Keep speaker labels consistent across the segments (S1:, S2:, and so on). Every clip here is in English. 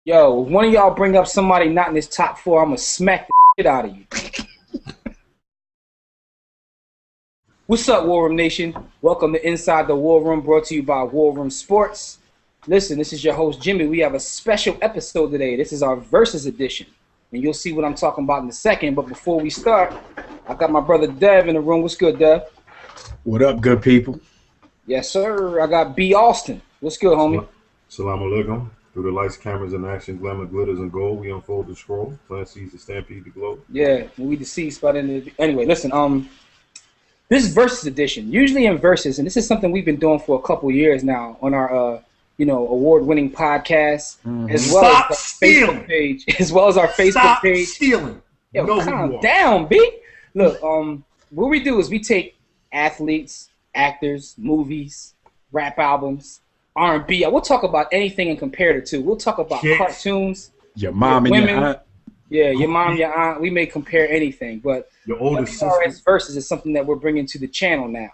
S1: Yo, if one of y'all bring up somebody not in this top four, I'm going to smack the shit out of you. What's up, War Room Nation? Welcome to Inside the War Room, brought to you by War Room Sports. Listen, this is your host, Jimmy. We have a special episode today. This is our Versus Edition, and you'll see what I'm talking about in a second. But before we start, I got my brother Dev in the room. What's good, Dev?
S2: What up, good people?
S1: Yes, sir. I got B. Austin. What's good, homie?
S3: Salam alaikum. Through the lights, cameras, and action, glamour, glitters, and gold, we unfold the scroll. Plan sees the stampede the globe.
S1: Yeah, we deceased by the end of the... Anyway, listen, this is Versus Edition. Usually in Versus, and this is something we've been doing for a couple years now on our, award-winning podcast, as well as our Facebook page,
S3: Stop stealing.
S1: Yo, calm down, B. Look, what we do is we take athletes, actors, movies, rap albums, R&B. We'll talk about anything and compare it to. We'll talk about cartoons.
S2: Your mom and
S1: women.
S2: your aunt.
S1: Yeah, your mom, your aunt. We may compare anything, but
S3: your oldest sister.
S1: Versus is something that we're bringing to the channel now.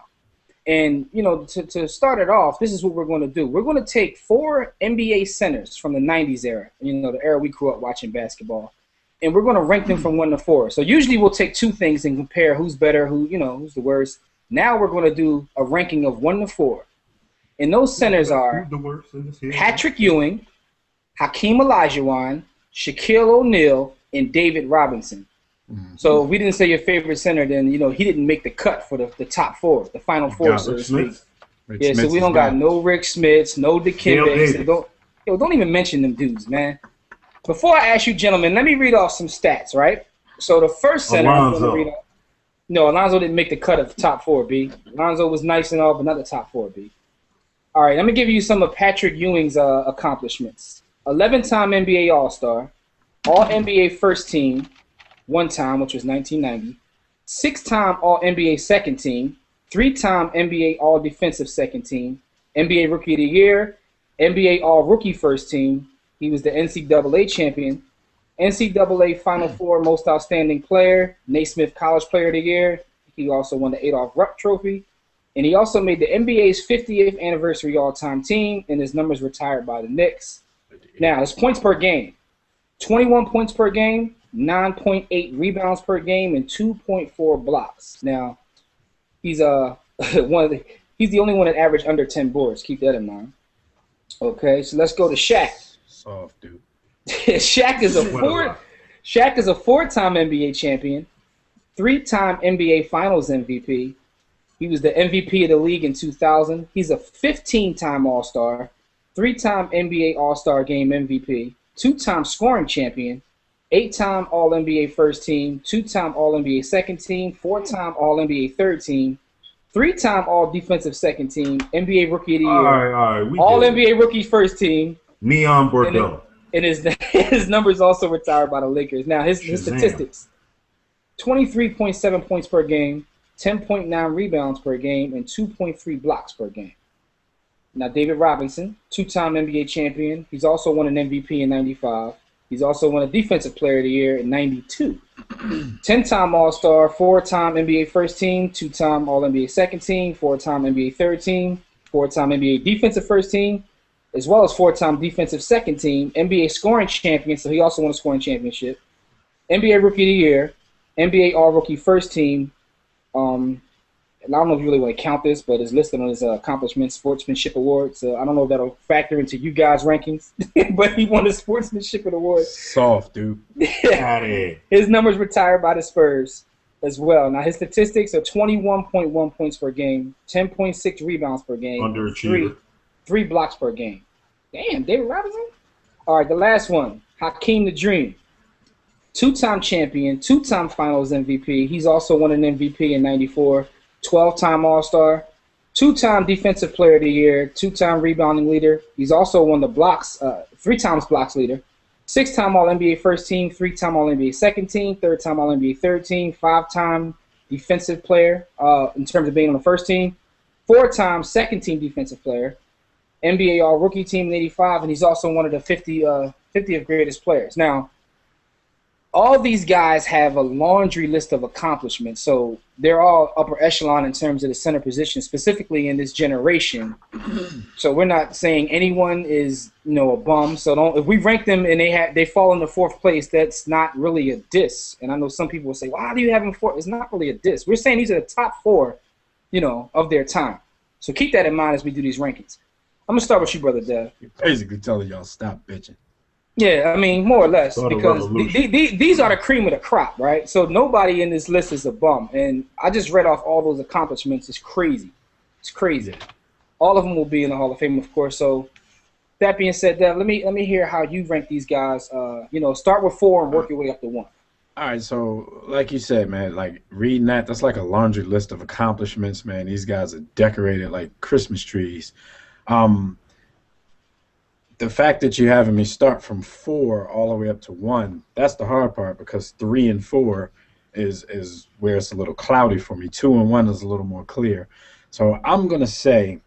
S1: And, to start it off, this is what we're going to do. We're going to take 4 NBA centers from the 90s era, the era we grew up watching basketball, and we're going to rank them from 1 to 4. So usually we'll take 2 things and compare who's better, who's the worst. Now we're going to do a ranking of 1 to 4. And those centers are Patrick Ewing, Hakeem Olajuwon, Shaquille O'Neal, and David Robinson. So if we didn't say your favorite center, then, he didn't make the cut for the top 4, the final 4, so to speak. Yeah, so we don't got no Rick Smiths, no Dikembe. Don't even mention them dudes, man. Before I ask you, gentlemen, let me read off some stats, right? So the first center I'm going to read off. No, Alonzo didn't make the cut of the top 4, B. Alonzo was nice and all, but not the top 4, B. All right, let me give you some of Patrick Ewing's accomplishments. 11-time NBA All-Star, All-NBA First Team, 1 time, which was 1990. 6-time All-NBA Second Team, 3-time NBA All-Defensive Second Team, NBA Rookie of the Year, NBA All-Rookie First Team. He was the NCAA champion, NCAA Final Four Most Outstanding Player, Naismith College Player of the Year. He also won the Adolph Rupp Trophy. And he also made the NBA's 50th anniversary all-time team, and his numbers retired by the Knicks. Now, his points per game, 21 points per game, 9.8 rebounds per game, and 2.4 blocks. Now, he's he's the only one that averaged under 10 boards. Keep that in mind. Okay, so let's go to Shaq.
S2: Soft, dude.
S1: Shaq is a 4-time NBA champion, 3-time NBA Finals MVP. He was the MVP of the league in 2000. He's a 15-time All-Star, 3-time NBA All-Star Game MVP, 2-time scoring champion, 8-time All-NBA First Team, 2-time All-NBA Second Team, 4-time All-NBA Third Team, 3-time All-Defensive Second Team, NBA Rookie of the Year, All-NBA Rookie First Team.
S3: Neon Bordeaux.
S1: And his numbers also retired by the Lakers. Now, his statistics, 23.7 points per game, 10.9 rebounds per game, and 2.3 blocks per game. Now, David Robinson, 2-time NBA champion. He's also won an MVP in 95. He's also won a Defensive Player of the Year in 92. 10-time All-Star, 4-time NBA First Team, 2-time All-NBA Second Team, 4-time NBA Third Team, 4-time NBA Defensive First Team, as well as 4-time Defensive Second Team, NBA Scoring Champion, so he also won a scoring championship, NBA Rookie of the Year, NBA All-Rookie First Team. And I don't know if you really want to count this, but it's listed on his accomplishments, Sportsmanship Award. So I don't know if that'll factor into you guys' rankings, but he won the Sportsmanship Award.
S2: Soft, dude.
S1: Yeah. His numbers retired by the Spurs as well. Now, his statistics are 21.1 points per game, 10.6 rebounds per game,
S3: underachiever,
S1: 3 blocks per game. Damn, David Robinson? All right, the last one, Hakeem the Dream. 2-time champion, 2-time Finals MVP. He's also won an MVP in 94. 12-time All-Star, 2-time Defensive Player of the Year, 2-time rebounding leader. He's also won the blocks, 3 times blocks leader, 6-time All-NBA First Team, 3-time All-NBA Second Team, 3rd-time All-NBA Third Team, 5-time Defensive Player in terms of being on the first team, 4-time Second Team Defensive Player, NBA All-Rookie Team in 85, and he's also one of the 50th greatest players. Now, all these guys have a laundry list of accomplishments. So they're all upper echelon in terms of the center position, specifically in this generation. So we're not saying anyone is, a bum. So don't, if we rank them and they fall in the 4th place, that's not really a diss. And I know some people will say, well, how do you have them 4th? It's not really a diss. We're saying these are the top 4, of their time. So keep that in mind as we do these rankings. I'm going to start with you, Brother Dev.
S2: You're basically telling y'all stop bitching.
S1: Yeah, I mean, more or less, because these are the cream of the crop, right? So nobody in this list is a bum. And I just read off all those accomplishments. It's crazy. It's crazy. All of them will be in the Hall of Fame, of course. So that being said, Dev, let me hear how you rank these guys. Start with 4 and work your way up to 1.
S2: All right, so like you said, man, like reading that's like a laundry list of accomplishments, man. These guys are decorated like Christmas trees. The fact that you're having me start from 4 all the way up to 1, that's the hard part, because 3 and 4 is where it's a little cloudy for me. 2 and 1 is a little more clear. So I'm going to say,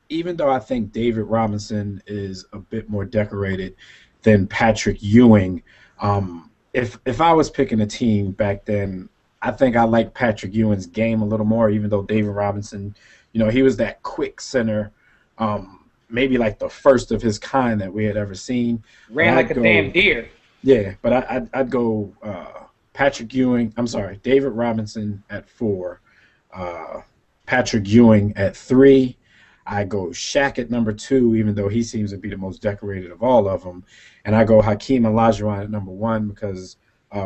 S2: even though I think David Robinson is a bit more decorated than Patrick Ewing, if I was picking a team back then, I think I like Patrick Ewing's game a little more, even though David Robinson, he was that quick center, maybe like the first of his kind that we had ever seen.
S1: Ran like a damn deer.
S2: Yeah, but I'd go Patrick Ewing. I'm sorry, David Robinson at 4, Patrick Ewing at 3. I go Shaq at number 2, even though he seems to be the most decorated of all of them, and I go Hakeem Olajuwon at number 1 because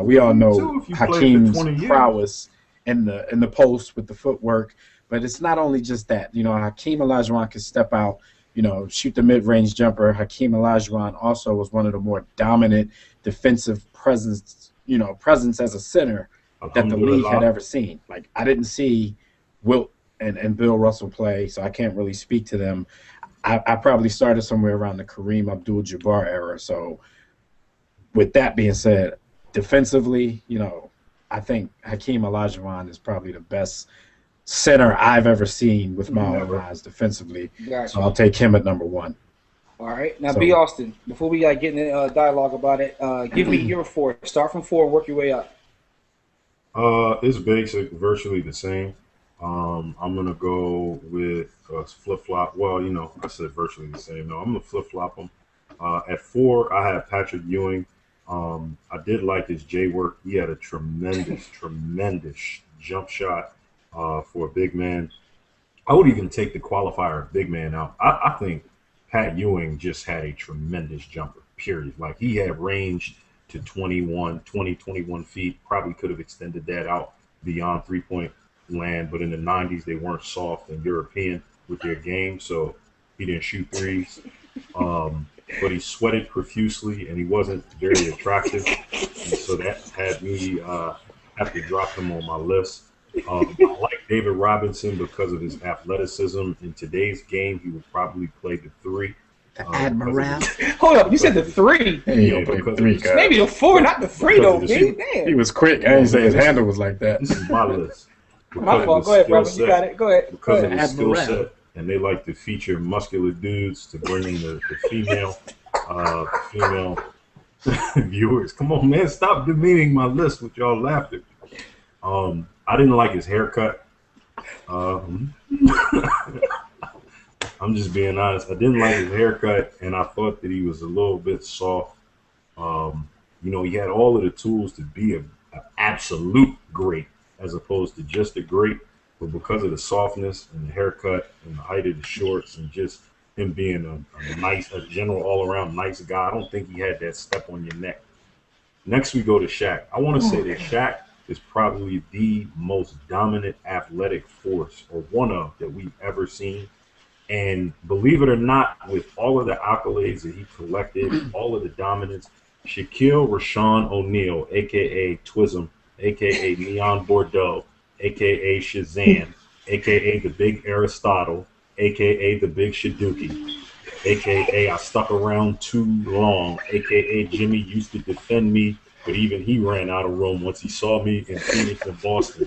S2: we all know Hakeem's prowess in the post with the footwork. But it's not only just that. Hakeem Olajuwon can step out, shoot the mid-range jumper. Hakeem Olajuwon also was one of the more dominant defensive presence as a center that the league had ever seen. Like, I didn't see Wilt and Bill Russell play, so I can't really speak to them. I probably started somewhere around the Kareem Abdul-Jabbar era. So with that being said, defensively, I think Hakeem Olajuwon is probably the best center I've ever seen with my own eyes defensively. Gotcha. So I'll take him at number 1.
S1: All right. Now, B. Austin, before we get into dialogue about it, give me your 4. Start from 4 and work your way up.
S3: It's basic, virtually the same. I'm going to go with flip-flop. Well, I said virtually the same. No, I'm going to flip-flop them. At 4, I have Patrick Ewing. I did like his J-work. He had a tremendous jump shot. For a big man. I would even take the qualifier of big man out. I think Pat Ewing just had a tremendous jumper, period. Like, he had range to 21 feet, probably could have extended that out beyond three-point land, but in the 90s, they weren't soft and European with their game, so he didn't shoot threes. But he sweated profusely, and he wasn't very attractive, and so that had me have to drop him on my list. I like David Robinson because of his athleticism. In today's game, he would probably play the 3.
S2: The Admiral.
S1: Hold up, you said the 3.
S2: Yeah, because 3
S1: maybe the 4, not the 3 though.
S2: He was quick. I didn't say his handle was like that.
S3: This is my list.
S1: My fault. Go ahead, brother. You got it. Go ahead.
S3: Because of his skill set, and they like to feature muscular dudes to bring in the female viewers. Come on, man, stop demeaning my list with y'all laughter. I didn't like his haircut. I'm just being honest. I didn't like his haircut, and I thought that he was a little bit soft. He had all of the tools to be an absolute great, as opposed to just a great. But because of the softness and the haircut and the height of the shorts and just him being a general all-around nice guy, I don't think he had that step on your neck. Next, we go to Shaq. I want to say that Shaq is probably the most dominant athletic force, or one of, that we've ever seen. And believe it or not, with all of the accolades that he collected, all of the dominance, Shaquille Rashawn O'Neal, a.k.a. Twism, a.k.a. Neon Bordeaux, a.k.a. Shazam, a.k.a. the Big Aristotle, a.k.a. the Big Shaduki, a.k.a. I stuck around too long, a.k.a. Jimmy used to defend me, but even he ran out of room once he saw me in Phoenix and Boston.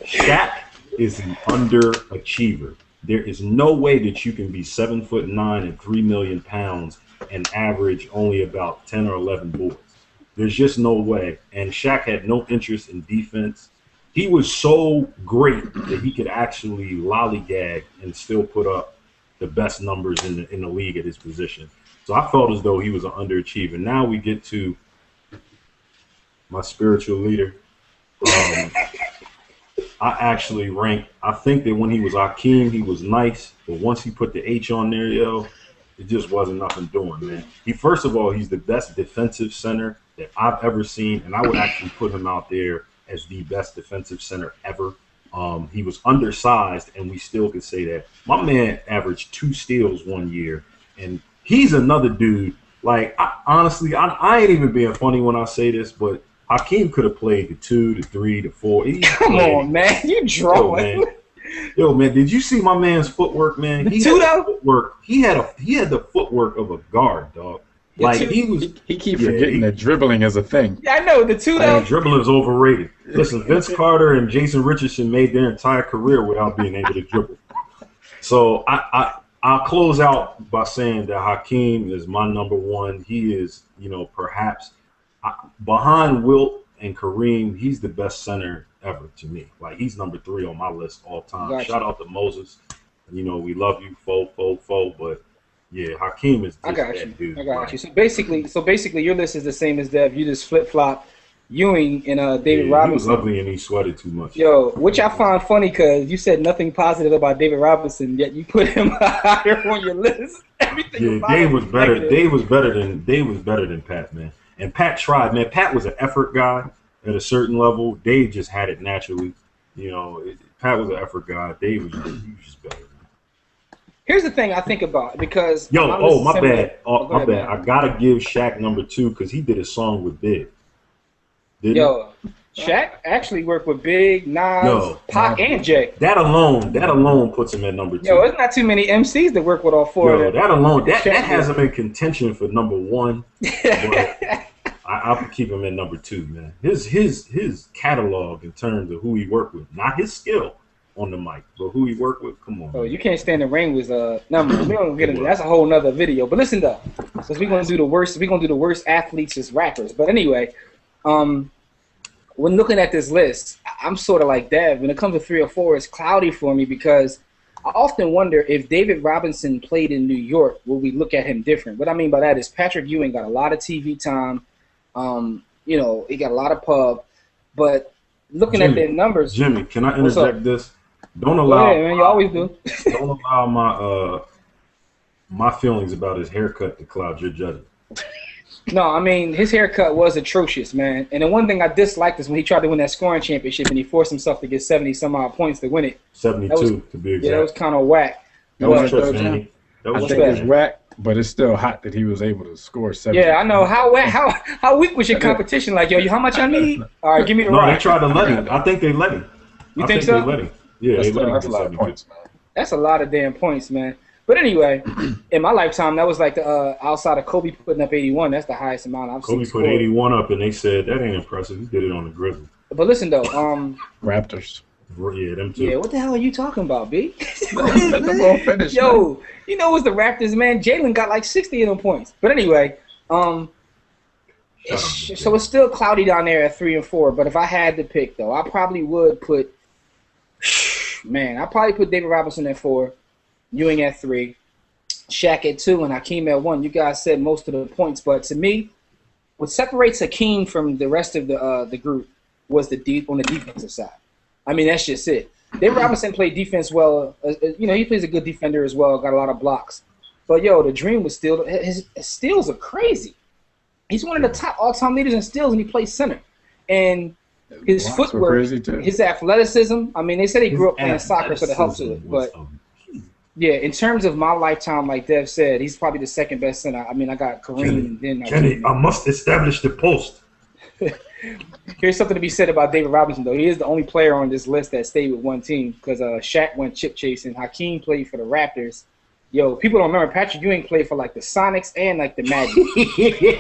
S3: Shaq is an underachiever. there is no way that you can be 7'9" and 3 million pounds and average only about 10 or 11 boards. There's just no way. And Shaq had no interest in defense. He was so great that he could actually lollygag and still put up the best numbers in the league at his position. So I felt as though he was an underachiever. Now we get to my spiritual leader. I actually rank. I think that when he was Hakeem, he was nice, but once he put the H on there, yo, it just wasn't nothing doing, man. First of all, he's the best defensive center that I've ever seen, and I would actually put him out there as the best defensive center ever. He was undersized, and we still could say that. My man averaged 2 steals one year, and he's another dude. Like, honestly, I ain't even being funny when I say this, but Hakeem could have played the 2, the 3, the 4.
S1: Come on, man. You drawing.
S3: Yo, man, did you see my man's footwork, man? He had footwork. He had the footwork of a guard, dog. Like he
S2: keeps forgetting that dribbling is a thing.
S1: Yeah, I know the 2 though.
S3: Dribbling is overrated. Listen, Vince Carter and Jason Richardson made their entire career without being able to dribble. So I'll close out by saying that Hakeem is my number one. He is, perhaps behind Wilt and Kareem, he's the best center ever to me. Like, he's number 3 on my list all time.
S1: Gotcha.
S3: Shout out to Moses. We love you, fo. But yeah, Hakeem is just that dude.
S1: I got you. So basically, your list is the same as Dev. You just flip flop Ewing and David Robinson.
S3: He was ugly and he sweated too much.
S1: Yo, which I find funny because you said nothing positive about David Robinson, yet you put him higher on your list. Everything.
S3: Yeah, Dave was better. Dave was better than Pat, man. And Pat tried, man. Pat was an effort guy at a certain level. Dave just had it naturally. Pat was an effort guy. Dave was just better.
S1: Here's the thing I think about because
S3: my bad. My bad. I gotta give Shaq number 2 because he did a song with Big.
S1: Shaq actually worked with Big, Nas, Pac, and Jay.
S3: That alone puts him at number 2.
S1: Yo, there's not too many MCs that work with all 4 of them.
S3: That alone, that has him in contention for number 1. But I'll keep him at number 2, man. His catalog in terms of who he worked with, not his skill on the mic, but who he worked with. Come on.
S1: Oh, man. You can't stand the rain was number. We don't get into that's a whole nother video. But listen though, since we're gonna do the worst athletes as rappers. But anyway, when looking at this list, I'm sort of like Dev. When it comes to 3 or 4, it's cloudy for me because I often wonder if David Robinson played in New York, will we look at him different? What I mean by that is Patrick Ewing got a lot of TV time. He got a lot of pub, but looking at their numbers.
S3: Jimmy, can I interject this? Don't allow.
S1: Yeah, man, you always do.
S3: Don't allow my feelings about his haircut to cloud your judgment.
S1: No, I mean, his haircut was atrocious, man. And the one thing I disliked is when he tried to win that scoring championship and he forced himself to get 70-some-odd points to win it.
S3: 72 to be exact.
S1: Yeah, that was kind of whack.
S2: I think it's whack, but it's still hot that he was able to score 70.
S1: Yeah, I know. How weak was your competition? Like, yo, how much I need? All right, give me the
S3: No, they tried to let him. I think they let him.
S1: You think so?
S3: They let him. Yeah, they let him.
S2: That's a lot of points, man.
S1: That's a lot of damn points, man. But anyway, in my lifetime, that was like the outside of Kobe putting up 81. That's the highest amount I've seen.
S3: Kobe put 81 up, and they said that ain't impressive. He did it on the Grizzlies.
S1: But listen though,
S2: Raptors.
S3: Yeah, them too.
S1: Yeah, what the hell are you talking about, B?
S2: Let them all finish.
S1: Yo, you know it was the Raptors, man. Jalen got like 60 of them points. But anyway, so it's still cloudy down there at 3 and 4. But if I had to pick, though, I probably would put, David Robinson at 4, Ewing at 3, Shaq at 2, and Hakeem at 1. You guys said most of the points, but to me, what separates Hakeem from the rest of the group was on the defensive side. I mean, that's just it. David Robinson played defense well. He plays a good defender as well. Got a lot of blocks. But the dream was still his steals are crazy. He's one of the top all-time leaders in steals, and he plays center. And his footwork, his athleticism. I mean, they said he grew up playing soccer, so that helps with it. But yeah, in terms of my lifetime, like Dev said, he's probably the second best center. I mean, I got Kareem, and then
S3: Kenny, I must establish the post.
S1: Here's something to be said about David Robinson, though. He is the only player on this list that stayed with one team because Shaq went chip chasing. Hakeem played for the Raptors. Yo, people don't remember Patrick Ewing played for like the Sonics and like the Magic.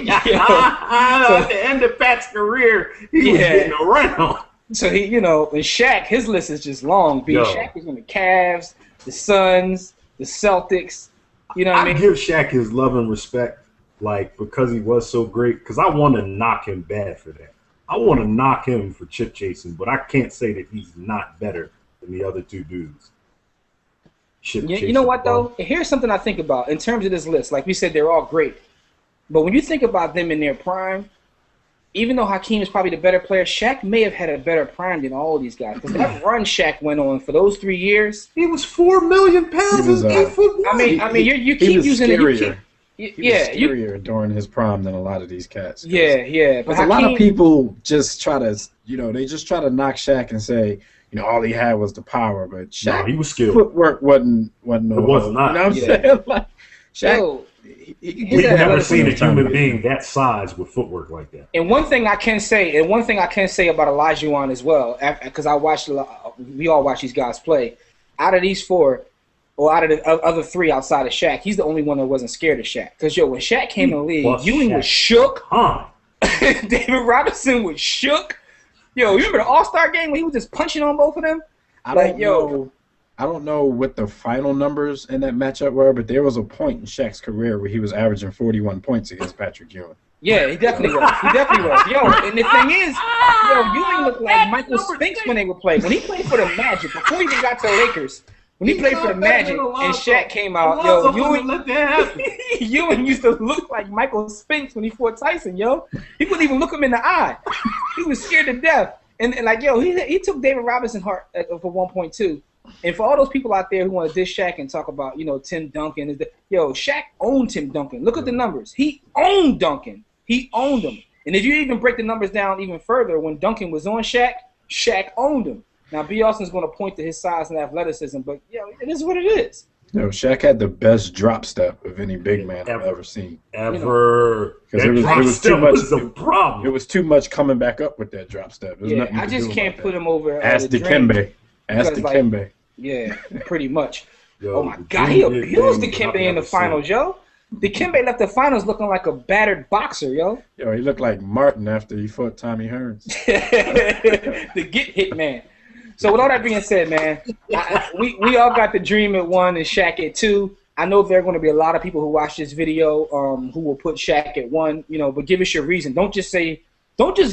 S3: At the end of Pat's career, he was getting around.
S1: So and Shaq, his list is just long. Shaq was on the Cavs, the Suns, the Celtics. You know what I mean?
S3: give Shaq his love and respect, like, because he was so great. Because I want to knock him bad for that. I want to knock him for chip chasing, but I can't say that he's not better than the other two dudes.
S1: You know what, though? Here's something I think about in terms of this list. Like we said, they're all great. But when you think about them in their prime, even though Hakeem is probably the better player, Shaq may have had a better prime than all of these guys. Because that run Shaq went on for those 3 years.
S3: He was 4 million pounds and 8 foot one.
S1: I mean, you keep using it.
S2: He was scarier during his prime than a lot of these cats.
S1: Yeah.
S2: But a lot of people just try to, they just try to knock Shaq and say, all he had was the power. But Shaq,
S3: he was skilled.
S2: Footwork wasn't.
S3: It was not.
S2: You know what I'm saying? Like, Shaq.
S3: We've never seen a human being that size with footwork like that.
S1: And one thing I can say about Olajuwon as well, because we all watch these guys play. Out of these four, or out of the other three outside of Shaq, he's the only one that wasn't scared of Shaq. Because when Shaq came in the league, Ewing was shook. David Robinson was shook. You remember the All-Star game when he was just punching on both of them?
S2: I don't know what the final numbers in that matchup were, but there was a point in Shaq's career where he was averaging 41 points against Patrick Ewing.
S1: Yeah, he definitely was. And the thing is, Ewing looked like Michael Spinks when they would play. When he played for the Magic, before he even got to the Lakers, when he played for the Magic and Shaq came out, Ewing used to look like Michael Spinks when he fought Tyson, He couldn't even look him in the eye. He was scared to death. And he took David Robinson hard for 1.2. And for all those people out there who want to diss Shaq and talk about, Tim Duncan, Shaq owned Tim Duncan. Look at the numbers. He owned Duncan. He owned him. And if you even break the numbers down even further, when Duncan was on Shaq, Shaq owned him. Now, B. Austin's going to point to his size and athleticism, but, it is what it is.
S2: Shaq had the best drop step of any big man I've ever seen.
S3: Ever.
S2: Because it was too much.
S3: Was a problem.
S2: It was too much coming back up with that drop step.
S1: I just can't put him over.
S2: Ask Dikembe.
S1: Yeah, pretty much. Oh, my God. He abused Dikembe in the finals, Dikembe left the finals looking like a battered boxer,
S2: He looked like Martin after he fought Tommy Hearns.
S1: The get hit man. So with all that being said, man, we all got the dream at 1 and Shaq at 2. I know there are going to be a lot of people who watch this video who will put Shaq at 1, but give us your reason. Don't just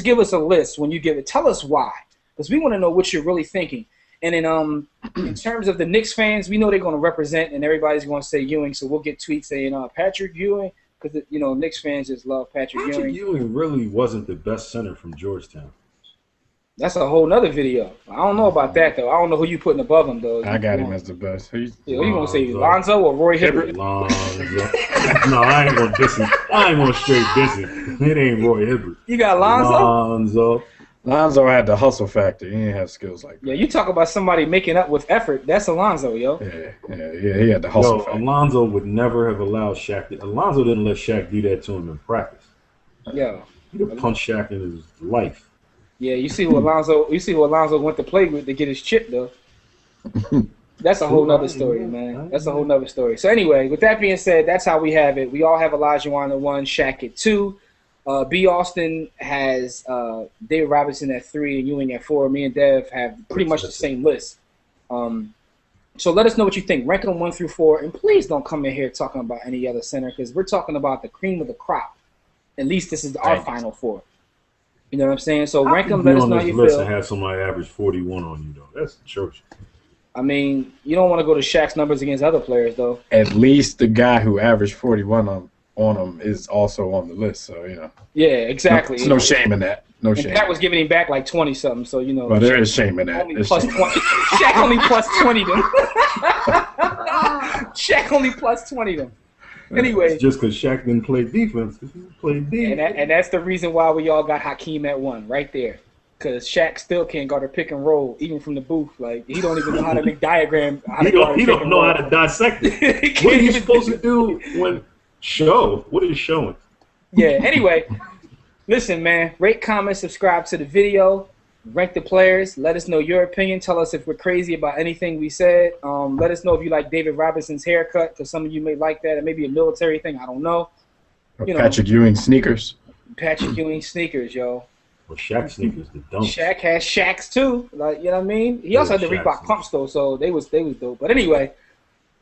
S1: give us a list when you give it. Tell us why, because we want to know what you're really thinking. And then in terms of the Knicks fans, we know they're going to represent, and everybody's going to say Ewing, so we'll get tweets saying Patrick Ewing, because Knicks fans just love Patrick Ewing.
S3: Patrick Ewing really wasn't the best center from Georgetown.
S1: That's a whole nother video. I don't know about that, though. I don't know who you putting above him, though.
S2: I got him as the best.
S1: Who you going to say, Lonzo or Roy Hibbert?
S3: Lonzo. No, I ain't going to diss him. I ain't going to straight diss him. It ain't Roy Hibbert.
S1: You got Lonzo?
S2: Lonzo had the hustle factor. He didn't have skills like that.
S1: Yeah, you talk about somebody making up with effort. That's Alonzo,
S2: Yeah, he had the hustle factor.
S3: Alonzo would never have allowed Shaq. Alonzo didn't let Shaq do that to him in practice.
S1: Yeah.
S3: He could punch Shaq in his life.
S1: Yeah, you see who Alonzo went to play with to get his chip, though. That's a whole nother story, man. That's a whole nother story. So anyway, with that being said, that's how we have it. We all have Olajuwon at 1, Shaq at 2. B. Austin has David Robinson at 3 and Ewing at 4. Me and Dev have pretty much the same list. So let us know what you think. Rank them 1 through 4. And please don't come in here talking about any other center, because we're talking about the cream of the crop. At least this is our final 4. You know what I'm saying? So rank them, let us know how you feel.
S3: And have somebody average 41 on you, though. That's atrocious.
S1: I mean, you don't want to go to Shaq's numbers against other players, though.
S2: At least the guy who averaged 41 on him is also on the list, so,
S1: Yeah, exactly.
S2: There's no shame in that. No shame.
S1: Pat was giving him back like 20-something, so,
S2: But there is shame in that.
S1: Only plus 20. Shaq only plus 20 them. Shaq only plus 20 them. Anyway.
S3: It's just because Shaq didn't play defense. He played defense.
S1: And that's the reason why we all got Hakeem at 1 right there. Because Shaq still can't guard a pick and roll, even from the booth. Like, he don't even know how to make diagram.
S3: He don't know how to dissect it. What are you supposed to do when show? What are you showing?
S1: Yeah, anyway. Listen, man. Rate, comment, subscribe to the video. Rank the players. Let us know your opinion. Tell us if we're crazy about anything we said. Let us know if you like David Robinson's haircut, because some of you may like that. It may be a military thing. I don't know.
S2: Patrick Ewing sneakers.
S1: Patrick Ewing sneakers, yo.
S3: Well, Shaq sneakers, the dumb.
S1: Shaq has Shaqs too. Like, you know what I mean? He also had the Reebok pumps though, so they was dope. But anyway,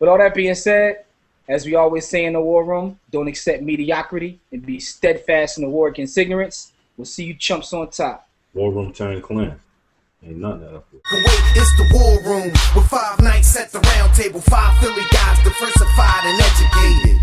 S1: With all that being said, as we always say in the war room, don't accept mediocrity and be steadfast in the war against ignorance. We'll see you chumps on top.
S3: War room turned clan. Ain't nothing up there.
S4: Kuwait is the war room with 5 nights at the round table. 5 Philly guys diversified and educated.